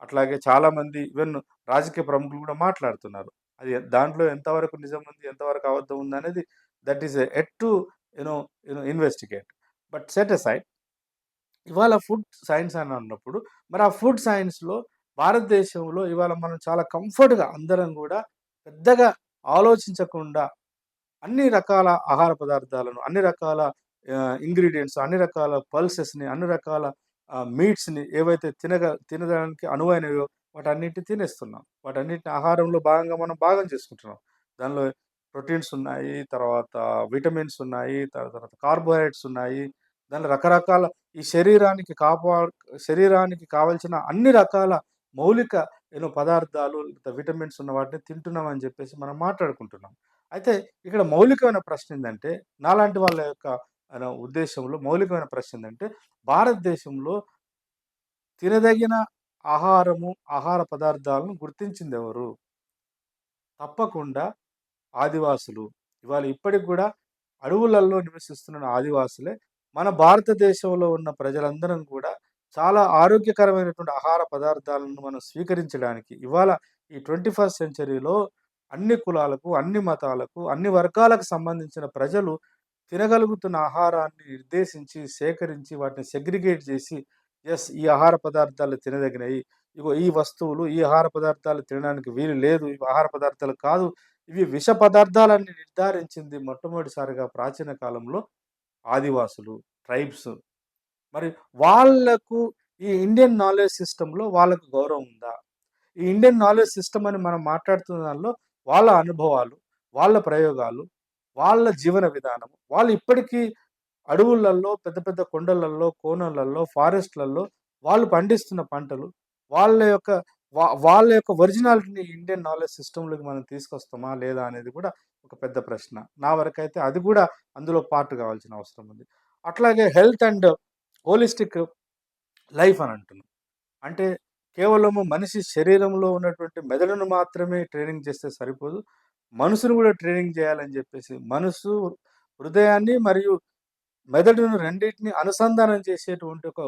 Speaker 1: అట్లాగే చాలామంది ఈవెన్ రాజకీయ ప్రముఖులు గూడా మాట్లాడుతున్నారు. అది దాంట్లో ఎంతవరకు నిజం ఉంది, ఎంతవరకు అబద్ధం ఉందనేది that is yet to you know investigate. But set aside ఇవాళ ఫుడ్ సైన్స్ అని అన్నప్పుడు మరి ఆ ఫుడ్ సైన్స్‌లో భారతదేశంలో ఇవాళ మనం చాలా కంఫర్ట్‌గా అందరం గూడా పెద్దగా ఆలోచించకుండా అన్ని రకాల ఆహార పదార్థాలను, అన్ని రకాల ఇంగ్రీడియెంట్స్, అన్ని రకాల పల్సెస్‌ని, అన్ని రకాల మీట్స్‌ని ఏవైతే తినడానికి అనువైనవో వాటన్నిటిని తినేస్తున్నాం. వాటన్నిటిని ఆహారంలో భాగంగా మనం భాగం చేసుకుంటున్నాం. దానిలో ప్రోటీన్స్ ఉన్నాయి, తర్వాత విటమిన్స్ ఉన్నాయి, తర్వాత కార్బోహైడ్రేట్స్ ఉన్నాయి. దానిలో రకరకాల ఈ శరీరానికి కావాల్సిన అన్ని రకాల మౌలిక పదార్థాలు, విటమిన్స్ ఉన్న వాటిని తింటున్నామని జెప్పేసి మనం మాట్లాడుకుంటున్నాం. అయితే ఇక్కడ మౌలికమైన ప్రశ్న ఏందంటే, నాలాంటి వాళ్ళ యొక్క ఉద్దేశంలో మౌలికమైన ప్రశ్న ఏందంటే, భారతదేశంలో తినదగిన ఆహార పదార్థాలను గుర్తించిందెవరు? తప్పకుండా ఆదివాసులు. ఇవాళ ఇప్పటికి గూడా అడవులలో నివసిస్తున్న ఆదివాసులే మన భారతదేశంలో ఉన్న ప్రజలందరం కూడా చాలా ఆరోగ్యకరమైనటువంటి ఆహార పదార్థాలను మనం స్వీకరించడానికి ఇవాళ ఈ 21st సెంచరీలో అన్ని కులాలకు, అన్ని మతాలకు, అన్ని వర్గాలకు సంబంధించిన ప్రజలు తినగలుగుతున్న ఆహారాన్ని నిర్దేశించి, సేకరించి, వాటిని సెగ్రిగేట్ చేసి, ఈ ఆహార పదార్థాలు తినదగినయి. ఇగో ఈ వస్తువులు, ఈ ఆహార పదార్థాలు తినడానికి వీలు లేదు. ఇవి ఆహార పదార్థాలు కాదు. ఇవి విష పదార్థాలని నిర్ధారించింది మొట్టమొదటిసారిగా ప్రాచీన కాలంలో ఆదివాసులు, ట్రైబ్స్. మరి వాళ్ళకు ఈ ఇండియన్ నాలెడ్జ్ సిస్టమ్‌లో వాళ్ళకు గౌరవం ఉందా? ఈ ఇండియన్ నాలెడ్జ్ సిస్టమ్ అని మనం మాట్లాడుతున్న దానిలో వాళ్ళ అనుభవాలు, వాళ్ళ ప్రయోగాలు, వాళ్ళ జీవన విధానం, వాళ్ళు ఇప్పటికీ అడవులలో, పెద్ద పెద్ద కొండలలో, కోనలలో, ఫారెస్ట్‌లలో వాళ్ళు పండిస్తున్న పంటలు, వాళ్ళ యొక్క వాళ్ళ యొక్క ఒరిజినాలిటీని ఇండియన్ నాలెడ్జ్ సిస్టమ్‌లోకి మనం తీసుకొస్తామా? లేదా? అనేది కూడా ఒక పెద్ద ప్రశ్న. నా వరకైతే అది కూడా అందులో పార్ట్ కావాల్సిన అవసరం ఉంది. అట్లాగే హెల్త్ అండ్ హోలిస్టిక్ లైఫ్ అని అంటున్నాం. అంటే కేవలము మనిషి శరీరంలో ఉన్నటువంటి మెదడును మాత్రమే ట్రైనింగ్ చేస్తే సరిపోదు. మనసును గూడా ట్రైనింగ్ జేయాలని జెప్పేసి, మనసు, హృదయాన్ని మరియు మెదడును రెండిటిని అనుసంధానం చేసేటువంటి ఒక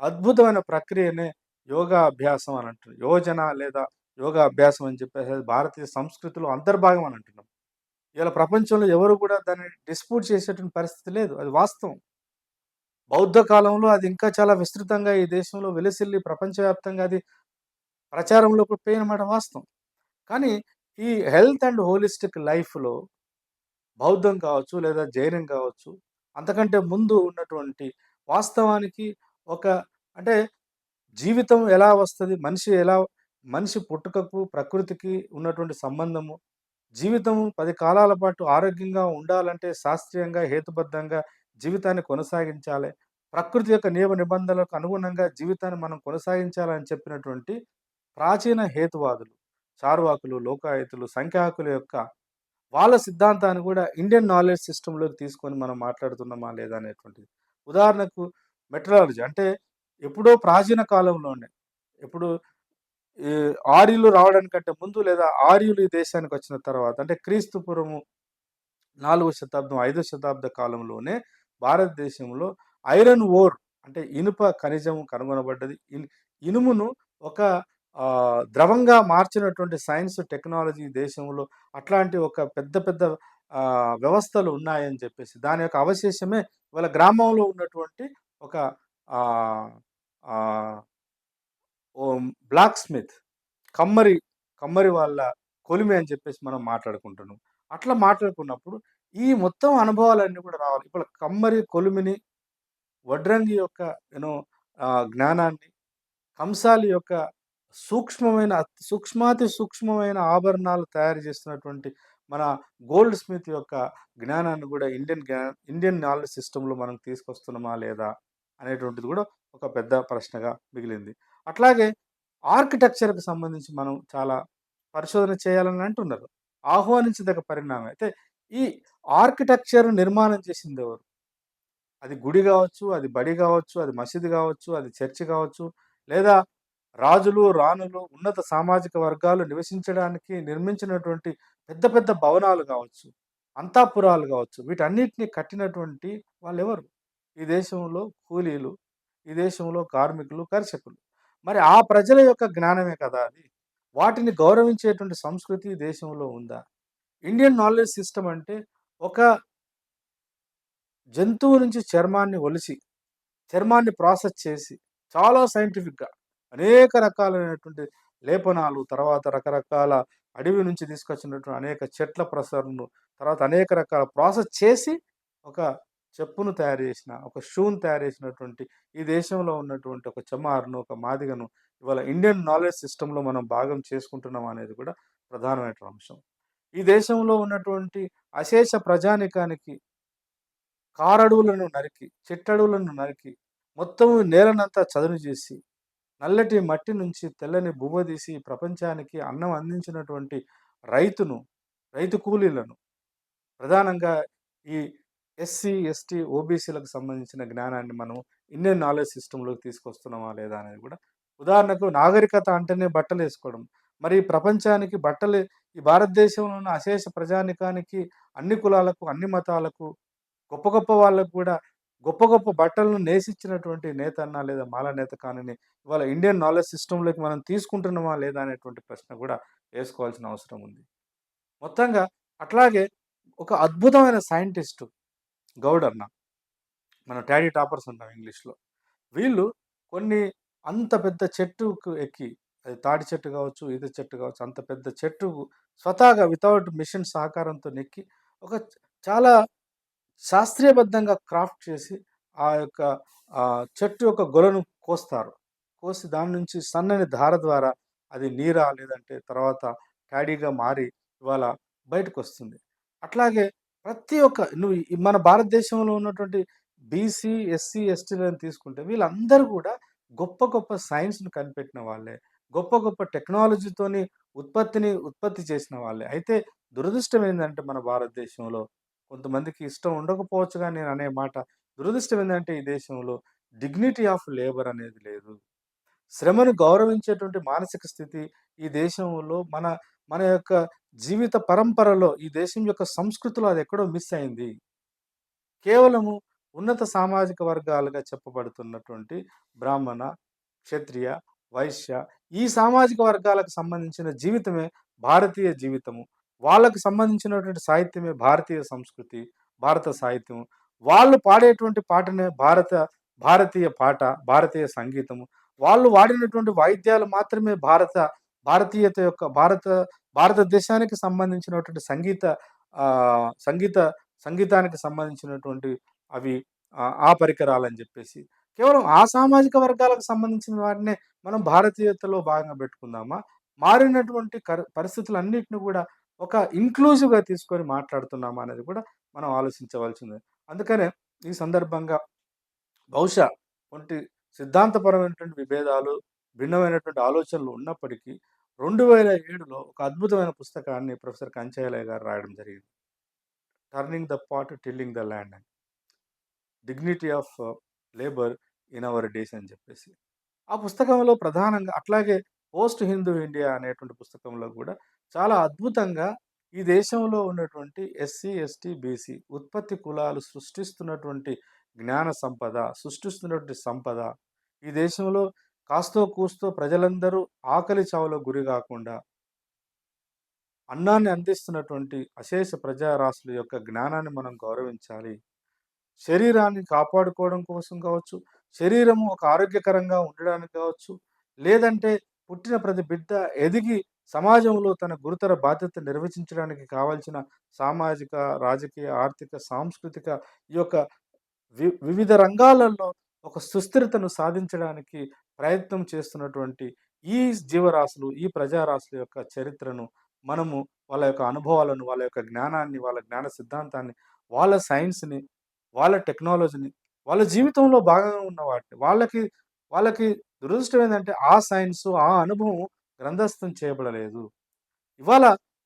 Speaker 1: అద్భుతమైన ప్రక్రియనే యోగా అభ్యాసం అని అంటారు. యోజన లేదా యోగా అభ్యాసం అని చెప్పేసి అది భారతీయ సంస్కృతిలో అంతర్భాగం అని అంటున్నాం. ఇవాళ ప్రపంచంలో ఎవరు కూడా దాన్ని డిస్ప్యూట్ చేసేటువంటి పరిస్థితి లేదు. అది వాస్తవం. బౌద్ధ కాలంలో అది ఇంకా చాలా విస్తృతంగా ఈ దేశంలో విలసిల్లి ప్రపంచవ్యాప్తంగా అది ప్రచారంలోకి పోయిన మాట వాస్తవం. కానీ ఈ హెల్త్ అండ్ హోలిస్టిక్ లైఫ్‌లో బౌద్ధం కావచ్చు, లేదా జైనం కావచ్చు, అంతకంటే ముందు ఉన్నటువంటి వాస్తవానికి ఒక అంటే జీవితం ఎలా వస్తది? మనిషి పుట్టుకకు, ప్రకృతికి ఉన్నటువంటి సంబంధము, జీవితం 10 కాలాల పాటు ఆరోగ్యంగా ఉండాలంటే శాస్త్రీయంగా, హేతుబద్ధంగా జీవితాన్ని కొనసాగించాలె. ప్రకృతి యొక్క నియమ నిబంధనలకు అనుగుణంగా జీవితాన్ని మనం కొనసాగించాలని చెప్పినటువంటి ప్రాచీన హేతువాదులు, చార్వాకులు, లోకాయతులు, సంఖ్యాకుల యొక్క వాళ్ళ సిద్ధాంతాన్ని గూడా ఇండియన్ నాలెడ్జ్ సిస్టమ్‌లోకి తీసుకొని మనం మాట్లాడుతున్నామా లేదా అనేటువంటిది. ఉదాహరణకు మెట్రాలజీ అంటే ఎప్పుడో ప్రాచీన కాలంలోనే ఇప్పుడు ఈ ఆర్యులు రావడానికంటే ముందు లేదా ఆర్యులు ఈ దేశానికొచ్చిన తర్వాత అంటే క్రీస్తు పూర్వము 4వ శతాబ్దం, 5వ శతాబ్ద కాలంలోనే భారతదేశంలో ఐరన్ ఓర్ అంటే ఇనుప ఖనిజం కనుగొనబడ్డది. ఇనుమును ఒక ద్రవంగా మార్చినటువంటి సైన్స్, టెక్నాలజీ దేశంలో అట్లాంటి ఒక పెద్ద పెద్ద వ్యవస్థలు ఉన్నాయని చెప్పేసి దాని యొక్క అవశేషమే ఇవాళ గ్రామంలో ఉన్నటువంటి ఒక ఆహ్, ఆహ్, ఓహ్! బ్లాక్ స్మిత్ కమ్మరి, కమ్మరి వాళ్ళ కొలిమి అని చెప్పేసి మనం మాట్లాడుకుంటున్నాం. అట్లా మాట్లాడుకున్నప్పుడు ఈ మొత్తం అనుభవాలన్నీ కూడా రావాలి. ఇప్పుడు కమ్మరి కొలిమిని, వడ్రంగి యొక్క యూనో జ్ఞానాన్ని, కంసాలి యొక్క సూక్ష్మాతి సూక్ష్మమైన ఆభరణాలు తయారు చేస్తున్నటువంటి మన గోల్డ్ స్మిత్ యొక్క జ్ఞానాన్ని గూడా ఇండియన్ నాలెడ్జ్ సిస్టమ్‌లో మనం తీసుకొస్తున్నామా లేదా? అనేటువంటిది గూడా ఒక పెద్ద ప్రశ్నగా మిగిలింది. అట్లాగే ఆర్కిటెక్చర్‌కి సంబంధించి మనం చాలా పరిశోధన చేయాలని అంటున్నారు. ఆహ్వానించదగ్గ పరిణామం. అయితే ఈ ఆర్కిటెక్చర్ నిర్మాణం చేసిందెవరు? అది గుడి గావచ్చు, అది బడి గావచ్చు, అది మసీదు గావచ్చు, అది చర్చ్ గావచ్చు, లేదా రాజులు, రాణులు, ఉన్నత సామాజిక వర్గాలు నివసించడానికి నిర్మించినటువంటి పెద్ద పెద్ద భవనాలు గావచ్చు, అంతఃపురాలు గావచ్చు, వీటన్నిటిని కట్టినటువంటి వాళ్ళెవరు? ఈ దేశంలో కూలీలు, ఈ దేశంలో కార్మికులు, కర్షకులు. మరి ఆ ప్రజల యొక్క జ్ఞానమే కదా అది. వాటిని గౌరవించేటువంటి సంస్కృతి ఈ దేశంలో ఉందా? ఇండియన్ నాలెడ్జ్ సిస్టమ్ అంటే ఒక జంతువు నుంచి చర్మాన్ని ఒలిచి, చర్మాన్ని ప్రాసెస్ చేసి, చాలా సైంటిఫిక్‌గా అనేక రకాలైనటువంటి లేపనాలు, తర్వాత రకరకాల అడవి నుంచి తీసుకొచ్చినటువంటి అనేక చెట్ల ప్రసరణలు, తర్వాత అనేక రకాల ప్రాసెస్ చేసి, ఒక చెప్పును తయారు చేసిన, ఒక షూని తయారు చేసినటువంటి ఈ దేశంలో ఉన్నటువంటి ఒక చమార్‌ను, ఒక మాదిగను ఇవాళ ఇండియన్ నాలెడ్జ్ సిస్టమ్‌లో మనం భాగం చేసుకుంటున్నాం అనేది కూడా ప్రధానమైనటువంటి అంశం. ఈ దేశంలో ఉన్నటువంటి అశేష ప్రజానీకానికి కారడవులను నరికి, చిట్టడవులను నరికి, మొత్తం నేలనంతా చదును చేసి, నల్లటి మట్టి నుంచి తెల్లని బువ్వ తీసి ప్రపంచానికి అన్నం అందించినటువంటి రైతును, రైతు కూలీలను ప్రధానంగా ఈ ఎస్సీ, ఎస్టీ, ఓబీసీలకు సంబంధించిన జ్ఞానాన్ని మనం ఇండియన్ నాలెడ్జ్ సిస్టమ్‌లోకి తీసుకొస్తున్నామా లేదా అనేది కూడా ఉదాహరణకు నాగరికత అంటేనే బట్టలేసుకోవడం. మరి ఈ ప్రపంచానికి ఈ భారతదేశంలో ఉన్న అశేష ప్రజానీకానికి, అన్ని కులాలకు, అన్ని మతాలకు గొప్ప గొప్ప వాళ్ళకి గూడా గొప్ప గొప్ప బట్టలను నేసిచ్చినటువంటి నేతన్నా లేదా మాల నేత కానిని ఇవాళ ఇండియన్ నాలెడ్జ్ సిస్టమ్‌లోకి మనం తీసుకుంటున్నామా లేదా అనేటువంటి ప్రశ్న గూడా వేసుకోవాల్సిన అవసరం ఉంది. మొత్తంగా అట్లాగే ఒక అద్భుతమైన సైంటిస్టు గౌడన్న. మనం టాడీ టాపర్స్ అంటాం ఇంగ్లీష్‌లో. వీళ్ళు కొన్ని అంత పెద్ద చెట్టుకు ఎక్కి అది తాటి చెట్టు గావచ్చు, ఈత చెట్టు గావచ్చు, అంత పెద్ద చెట్టు స్వతహాగా వితౌట్ మిషన్ సహకారంతోనెక్కి ఒక చాలా శాస్త్రీయబద్ధంగా క్రాఫ్ట్ చేసి, ఆ యొక్క చెట్టు యొక్క గొలను కోస్తారు. కోసి దాని నుంచి సన్నని ధార ద్వారా అది నీరా లేదంటే తర్వాత ప్యాడీగా మారి ఇవాళ బయటకొస్తుంది. అట్లాగే ప్రతి ఒక్క మన భారతదేశంలో ఉన్నటువంటి బీసీ, ఎస్సీ, ఎస్టీలను తీసుకుంటే వీళ్ళందరూ గూడా గొప్ప గొప్ప సైన్స్‌ని కనిపెట్టిన వాళ్ళే. గొప్ప గొప్ప టెక్నాలజీతోని ఉత్పత్తి చేసిన వాళ్ళే. అయితే దురదృష్టం ఏందంటే మన భారతదేశంలో కొంతమందికి ఇష్టం ఉండకపోవచ్చు గాని నేననే మాట. దురదృష్టం ఏందంటే ఈ దేశంలో డిగ్నిటీ ఆఫ్ లేబర్ అనేది లేదు. శ్రమను గౌరవించేటువంటి మానసిక స్థితి ఈ దేశంలో మన యొక్క జీవిత పరంపరలో ఈ దేశం యొక్క సంస్కృతిలో అదెక్కడో మిస్ అయింది. కేవలము ఉన్నత సామాజిక వర్గాలుగా చెప్పబడుతున్నటువంటి బ్రాహ్మణ, క్షత్రియ, వైశ్య ఈ సామాజిక వర్గాలకు సంబంధించిన జీవితమే భారతీయ జీవితము. వాళ్ళకు సంబంధించినటువంటి సాహిత్యమే భారతీయ సంస్కృతి, భారత సాహిత్యం. వాళ్ళు పాడేటువంటి పాటనే భారతీయ పాట, భారతీయ సంగీతము. వాళ్ళు వాడినటువంటి వాయిద్యాలు మాత్రమే భారతీయత యొక్క భారతదేశానికి సంబంధించినటువంటి సంగీత సంగీతానికి సంబంధించినటువంటి అవి ఆ పరికరాలని జెప్పేసి. కేవలం ఆ సామాజిక వర్గాలకు సంబంధించిన వాటినే మనం భారతీయతలో భాగంగా బెట్టుకుందామా? మారినటువంటి పరిస్థితులన్నిటిని గూడా ఒక ఇంక్లూజివ్‌గా తీసుకొని మాట్లాడుతున్నామా అనేది కూడా మనం ఆలోచించవలసిందే. అందుకనే ఈ సందర్భంగా బహుశా ఒంటి సిద్ధాంతపరమైనటువంటి విభేదాలు, భిన్నమైనటువంటి ఆలోచనలు ఉన్నప్పటికీ 2007లో ఒక అద్భుతమైన పుస్తకాన్ని ప్రొఫెసర్ కంచయ్యలయ్య గారు రాయడం జరిగింది. 'Turning the pot tilling the land' అని. 'Dignity of labour in our days' అని చెప్పేసి. ఆ పుస్తకంలో ప్రధానంగా అట్లాగే 'పోస్ట్ హిందూ ఇండియా' అనేటువంటి పుస్తకంలో కూడా చాలా అద్భుతంగా ఈ దేశంలో ఉన్నటువంటి ఎస్సీ, ఎస్టీ, బీసీ ఉత్పత్తి కులాలు సృష్టిస్తున్నటువంటి జ్ఞాన సంపద, సృష్టిస్తున్నటువంటి సంపద ఈ దేశంలో కాస్తో కూస్తో ప్రజలందరూ ఆకలి చావులకు గురి గాకుండా అన్నాన్ని అందిస్తున్నటువంటి అశేష ప్రజారాశుల యొక్క జ్ఞానాన్ని మనం గౌరవించాలి. శరీరాన్ని కాపాడుకోవడం కోసం కావచ్చు, శరీరము ఒక ఆరోగ్యకరంగా ఉండడానికి కావచ్చు, లేదంటే పుట్టిన ప్రతి బిడ్డ ఎదిగి సమాజంలో తన గురుతర బాధ్యత నిర్వచించడానికి కావాల్సిన సామాజిక, రాజకీయ, ఆర్థిక, సాంస్కృతిక ఈ యొక్క వివిధ రంగాలలో ఒక సుస్థిరతను సాధించడానికి ప్రయత్నం చేస్తున్నటువంటి ఈ జీవరాశులు, ఈ ప్రజారాశుల యొక్క చరిత్రను మనము వాళ్ళ యొక్క అనుభవాలను, వాళ్ళ యొక్క జ్ఞానాన్ని, వాళ్ళ జ్ఞాన సిద్ధాంతాన్ని, వాళ్ళ సైన్స్‌ని, వాళ్ళ టెక్నాలజీని, వాళ్ళ జీవితంలో భాగంగా ఉన్న వాటిని వాళ్ళకి దురదృష్టం ఏందంటే ఆ సైన్సు, ఆ అనుభవం గ్రంథస్థం చేయబడలేదు. ఇవాళ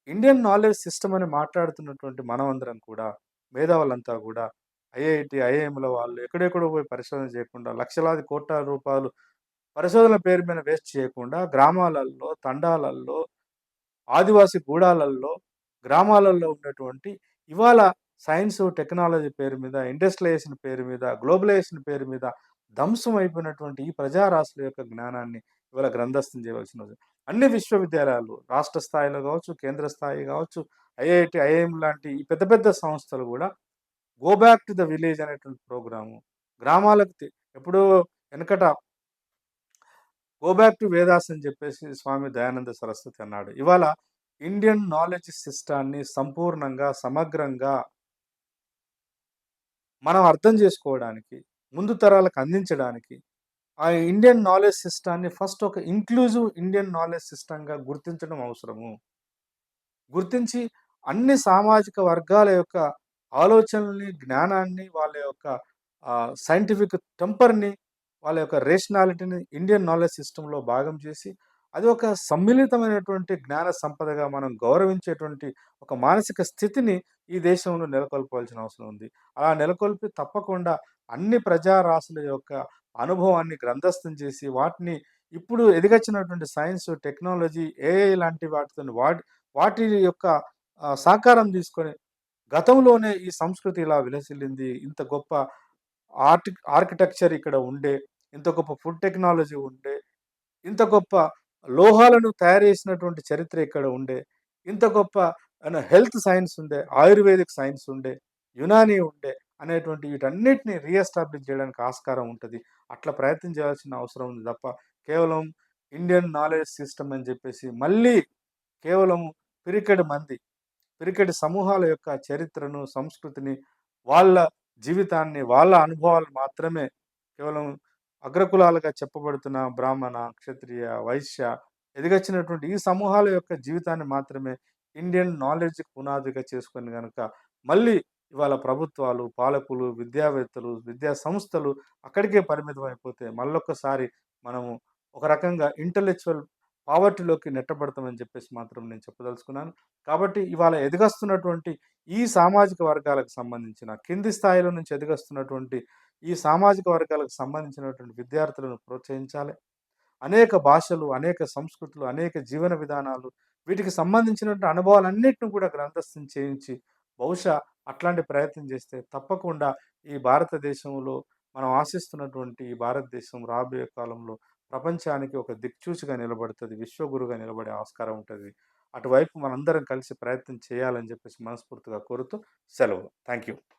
Speaker 1: ఇండియన్ నాలెడ్జ్ సిస్టమ్ అని మాట్లాడుతున్నటువంటి మనమందరం కూడా మేధావులంతా గూడా ఐఐటీ, ఐఐఎంల వాళ్ళు ఎక్కడెక్కడో పోయి పరిశోధన చేయకుండా లక్షలాది కోట్ల రూపాయలు పరిశోధనల పేరు మీద వేస్ట్ చేయకుండా గ్రామాలల్లో, తండాలల్లో, ఆదివాసి గూడాలల్లో, గ్రామాలలో ఉన్నటువంటి ఇవాళ సైన్సు, టెక్నాలజీ పేరు మీద, ఇండస్ట్రియలైజేషన్ పేరు మీద, గ్లోబలైజేషన్ పేరు మీద ధ్వంసం అయిపోయినటువంటి ఈ ప్రజారాశుల యొక్క జ్ఞానాన్ని ఇవాళ గ్రంథస్థం చేయవలసినది. అన్ని విశ్వవిద్యాలయాలు రాష్ట్ర స్థాయిలో గావచ్చు, కేంద్ర స్థాయి గావచ్చు, ఐఐటీ, ఐఐఎం లాంటి ఈ పెద్ద పెద్ద సంస్థలు గూడా go back to the village అనేటువంటి ప్రోగ్రాము. గ్రామాలకు ఎప్పుడో వెనకట గో బ్యాక్ టు వేదాస్ అని చెప్పేసి స్వామి దయానంద సరస్వతి అన్నాడు. ఇవాళ ఇండియన్ నాలెడ్జ్ సిస్టాన్ని సంపూర్ణంగా, సమగ్రంగా మనం అర్థం చేసుకోవడానికి, ముందు తరాలకు అందించడానికి, ఆ ఇండియన్ నాలెడ్జ్ సిస్టాన్ని ఫస్ట్ ఒక ఇంక్లూజివ్ ఇండియన్ నాలెడ్జ్ సిస్టమ్‌గా గుర్తించడం అవసరము. గుర్తించి అన్ని సామాజిక వర్గాల యొక్క ఆలోచనల్ని, జ్ఞానాన్ని, వాళ్ళ యొక్క సైంటిఫిక్ టెంపర్‌ని, వాళ్ళ యొక్క రేషనాలిటీని ఇండియన్ నాలెడ్జ్ సిస్టమ్‌లో భాగం చేసి, అది ఒక సమ్మిళితమైనటువంటి జ్ఞాన సంపదగా మనం గౌరవించేటువంటి ఒక మానసిక స్థితిని ఈ దేశంలో నెలకొల్పాల్సిన అవసరం ఉంది. అలా నెలకొల్పి తప్పకుండా అన్ని ప్రజారాశుల యొక్క అనుభవాన్ని గ్రంథస్థం చేసి, వాటిని ఇప్పుడు ఎదిగొచ్చినటువంటి సైన్స్, టెక్నాలజీ, ఏఐ లాంటి వాటితోని వాటి యొక్క సహకారం తీసుకొని గతంలోనే ఈ సంస్కృతి ఇలా విలసిల్లింది. ఇంత గొప్ప ఆర్కిటెక్చర్ ఇక్కడ ఉండే, ఇంత గొప్ప ఫుడ్ టెక్నాలజీ ఉండే, ఇంత గొప్ప లోహాలను తయారు చేసినటువంటి చరిత్ర ఇక్కడ ఉండే, ఇంత గొప్ప హెల్త్ సైన్స్ ఉండే, ఆయుర్వేదిక్ సైన్స్ ఉండే, యునానీ ఉండే అనేటువంటి వీటన్నిటిని రీఎస్టాబ్లిష్ చేయడానికి ఆస్కారం ఉంటది. అట్లా ప్రయత్నం చేయాల్సిన అవసరం ఉంది తప్ప, కేవలం ఇండియన్ నాలెడ్జ్ సిస్టమ్ అని చెప్పేసి మళ్ళీ కేవలం పిరికెడు మంది పిరికెడు సమూహాల యొక్క చరిత్రను, సంస్కృతిని, వాళ్ళ జీవితాన్ని, వాళ్ళ అనుభవాలు మాత్రమే కేవలం అగ్రకులాలుగా చెప్పబడుతున్న బ్రాహ్మణ, క్షత్రియ, వైశ్య ఎదిగొచ్చినటువంటి ఈ సమూహాల యొక్క జీవితాన్ని మాత్రమే ఇండియన్ నాలెడ్జ్‌కి పునాదిగా చేసుకొని గనక మళ్ళీ ఇవాళ ప్రభుత్వాలు, పాలకులు, విద్యావేత్తలు, విద్యా సంస్థలు అక్కడికే పరిమితం అయిపోతే మళ్ళొక్కసారి మనము ఒక రకంగా ఇంటలెక్చువల్ పావర్టీలోకి నెట్టబడతామని చెప్పేసి మాత్రం నేను చెప్పదలుచుకున్నాను. కాబట్టి ఇవాళ ఎదిగొస్తున్నటువంటి ఈ సామాజిక వర్గాలకు సంబంధించిన కింది స్థాయిలో నుంచి ఎదిగొస్తున్నటువంటి ఈ సామాజిక వర్గాలకు సంబంధించినటువంటి విద్యార్థులను ప్రోత్సహించాలి. అనేక భాషలు, అనేక సంస్కృతులు, అనేక జీవన విధానాలు, వీటికి సంబంధించినటువంటి అనుభవాలన్నిటిని కూడా గ్రంథస్థం చేయించి, బహుశా అట్లాంటి ప్రయత్నం చేస్తే తప్పకుండా ఈ భారతదేశంలో మనం ఆశిస్తున్నటువంటి ఈ భారతదేశం రాబోయే కాలంలో ప్రపంచానికి ఒక దిక్సూచిగా నిలబడుతది. విశ్వగురువుగా నిలబడే ఆస్కారం ఉంటది. అటువైపు మనందరం కలిసి ప్రయత్నం చేయాలని చెప్పేసి మనస్ఫూర్తిగా కోరుతూ సెలవు. Thank you.